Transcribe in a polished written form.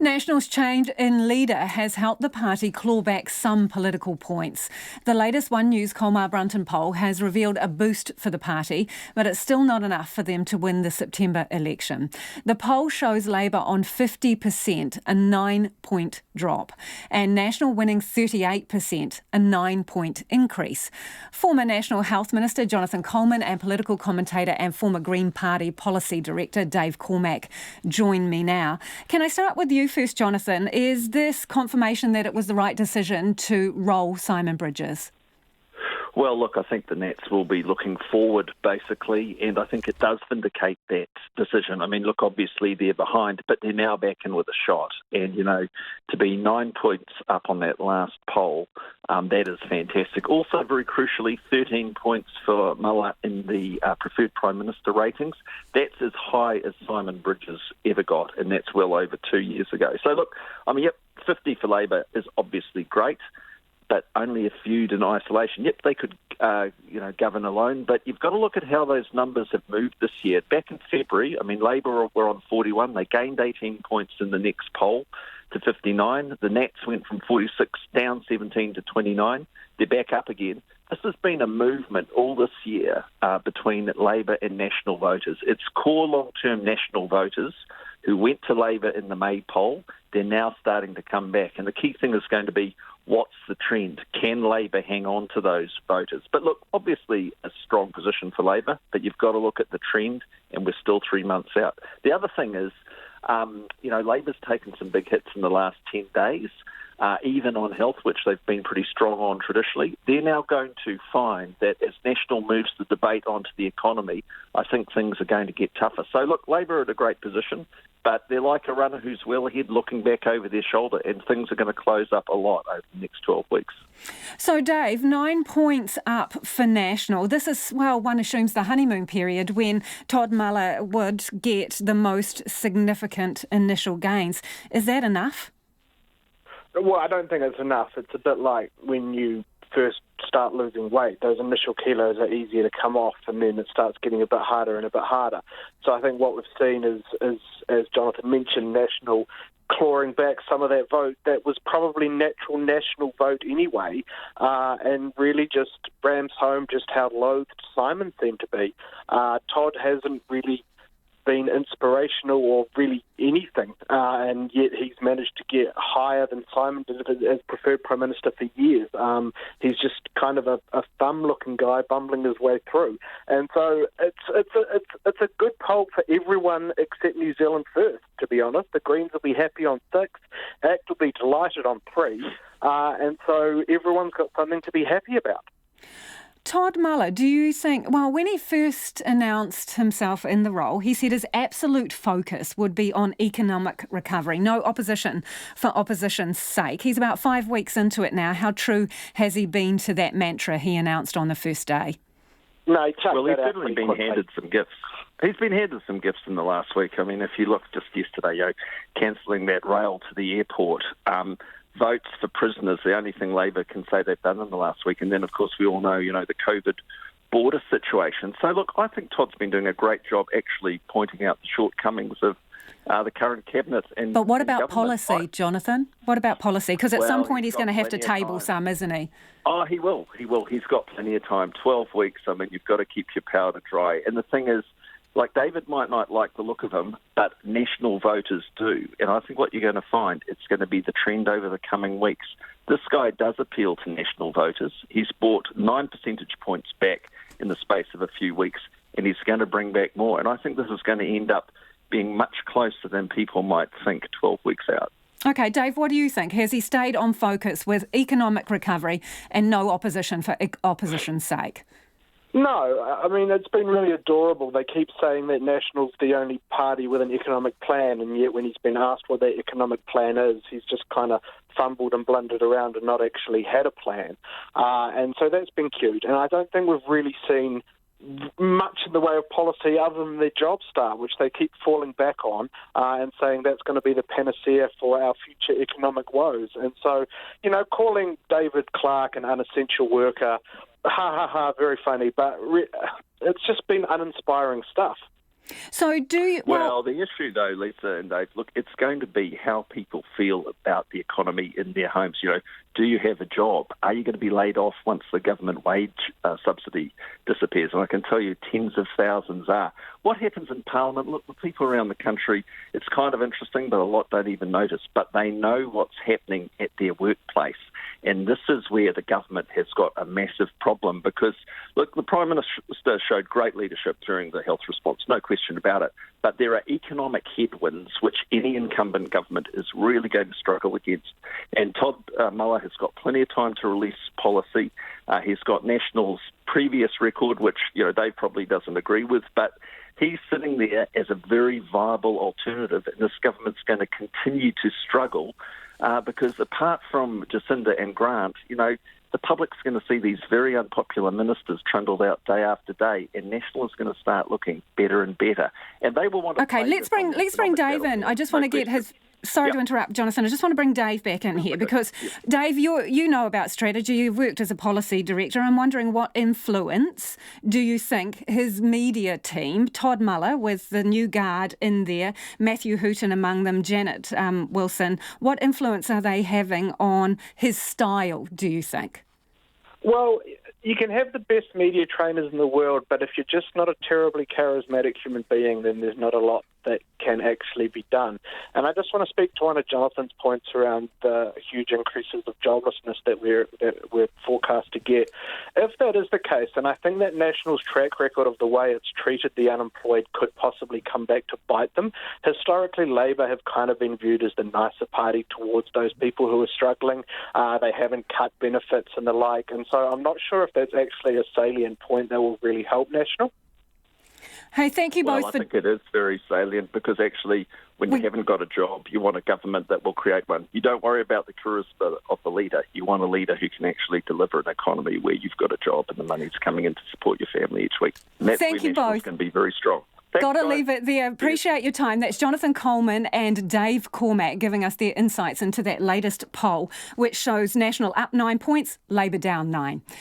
National's change in leader has helped the party claw back some political points. The latest One News Colmar Brunton poll has revealed a boost for the party, but it's still not enough for them to win the September election. The poll shows Labour on 50%, a 9-point drop, and National winning 38%, a 9-point increase. Former National Health Minister Jonathan Coleman and political commentator and former Green Party Policy Director Dave Cormack join me now. Can I start with you first, Jonathan? Is this confirmation that it was the right decision to roll Simon Bridges? Well, look, I think the Nats will be looking forward, basically, and I think it does vindicate that decision. I mean, look, obviously they're behind, but they're now back in with a shot. And, to be 9 points up on that last poll, that is fantastic. Also, very crucially, 13 points for Muller in the preferred Prime Minister ratings. That's as high as Simon Bridges ever got, and that's well over 2 years ago. So, look, 50 for Labour is obviously great, but only a feud in isolation. Yep, they could, govern alone, but you've got to look at how those numbers have moved this year. Back in February, Labour were on 41. They gained 18 points in the next poll to 59. The Nats went from 46 down 17 to 29. They're back up again. This has been a movement all this year between Labour and National voters. It's core long-term National voters who went to Labour in the May poll. They're now starting to come back. And the key thing is going to be, what's the trend? Can Labour hang on to those voters? But look, obviously a strong position for Labour, but you've got to look at the trend, and we're still 3 months out. The other thing is, Labour's taken some big hits in the last 10 days, even on health, which they've been pretty strong on traditionally. They're now going to find that as National moves the debate onto the economy, I think things are going to get tougher. So look, Labour are at a great position, but they're like a runner who's well ahead looking back over their shoulder, and things are going to close up a lot over the next 12 weeks. So, Dave, 9 points up for National. This is, one assumes the honeymoon period when Todd Muller would get the most significant initial gains. Is that enough? Well, I don't think it's enough. It's a bit like when you first start losing weight. Those initial kilos are easier to come off, and then it starts getting a bit harder and a bit harder. So I think what we've seen is as Jonathan mentioned, National clawing back some of that vote that was probably natural National vote anyway, and really just rams home just how loathed Simon seemed to be. Todd hasn't really been inspirational or really anything, and yet he's managed to get higher than Simon did as preferred Prime Minister for years. He's just kind of a thumb-looking guy bumbling his way through, and so it's a good poll for everyone except New Zealand First. To be honest, the Greens will be happy on 6, ACT will be delighted on 3, and so everyone's got something to be happy about. Todd Muller, do you think, when he first announced himself in the role, he said his absolute focus would be on economic recovery, no opposition for opposition's sake. He's about 5 weeks into it now. How true has he been to that mantra he announced on the first day? No, he's certainly been handed some gifts. He's been handed some gifts in the last week. If you look just yesterday, cancelling that rail to the airport, votes for prisoners, the only thing Labour can say they've done in the last week. And then, of course, we all know, the COVID border situation. So, look, I think Todd's been doing a great job actually pointing out the shortcomings of the current cabinet. But what about policy, Jonathan? What about policy? Because at some point he's going to have to table some, isn't he? Oh, he will. He's got plenty of time. 12 weeks, you've got to keep your powder dry. And the thing is, David might not like the look of him, but National voters do. And I think what you're going to find, it's going to be the trend over the coming weeks. This guy does appeal to National voters. He's brought 9 percentage points back in the space of a few weeks, and he's going to bring back more. And I think this is going to end up being much closer than people might think 12 weeks out. OK, Dave, what do you think? Has he stayed on focus with economic recovery and no opposition for opposition's sake? No, it's been really adorable. They keep saying that National's the only party with an economic plan, and yet when he's been asked what that economic plan is, he's just kind of fumbled and blundered around and not actually had a plan. And so that's been cute. And I don't think we've really seen much in the way of policy other than their Job Start, which they keep falling back on and saying that's going to be the panacea for our future economic woes. And so, calling David Clark an unessential worker, very funny, but it's just been uninspiring stuff. So do you... Well, the issue, though, Lisa and Dave, look, it's going to be how people feel about the economy in their homes. Do you have a job? Are you going to be laid off once the government wage subsidy disappears? And I can tell you tens of thousands are. What happens in Parliament? Look, the people around the country, it's kind of interesting, but a lot don't even notice. But they know what's happening at their workplace. And this is where the government has got a massive problem because, look, the Prime Minister showed great leadership during the health response, no question about it. But there are economic headwinds which any incumbent government is really going to struggle against. And Todd Muller has got plenty of time to release policy. He's got National's previous record, which Dave probably doesn't agree with, but he's sitting there as a very viable alternative, and this government's going to continue to struggle because apart from Jacinda and Grant, the public's going to see these very unpopular ministers trundled out day after day, and National is going to start looking better and better. And they will want to... Okay, let's bring Dave in. I just want to get his... Sorry to interrupt, Jonathan. I just want to bring Dave back in here because, Dave, you know about strategy. You've worked as a policy director. I'm wondering what influence do you think his media team, Todd Muller with the new guard in there, Matthew Hooton among them, Janet Wilson, what influence are they having on his style, do you think? Well, you can have the best media trainers in the world, but if you're just not a terribly charismatic human being, then there's not a lot that can actually be done. And I just want to speak to one of Jonathan's points around the huge increases of joblessness that we're forecast to get. If that is the case, and I think that National's track record of the way it's treated the unemployed could possibly come back to bite them. Historically, Labour have kind of been viewed as the nicer party towards those people who are struggling. They haven't cut benefits and the like, and so I'm not sure if that's actually a salient point that will really help National. Hey, thank you both. I think it is very salient because actually when you haven't got a job, you want a government that will create one. You don't worry about the charisma of the leader. You want a leader who can actually deliver an economy where you've got a job and the money's coming in to support your family each week. And that's Thank you both. Going to be very strong. Got to leave it there. Appreciate your time. That's Jonathan Coleman and Dave Cormack giving us their insights into that latest poll, which shows National up 9 points, Labour down 9.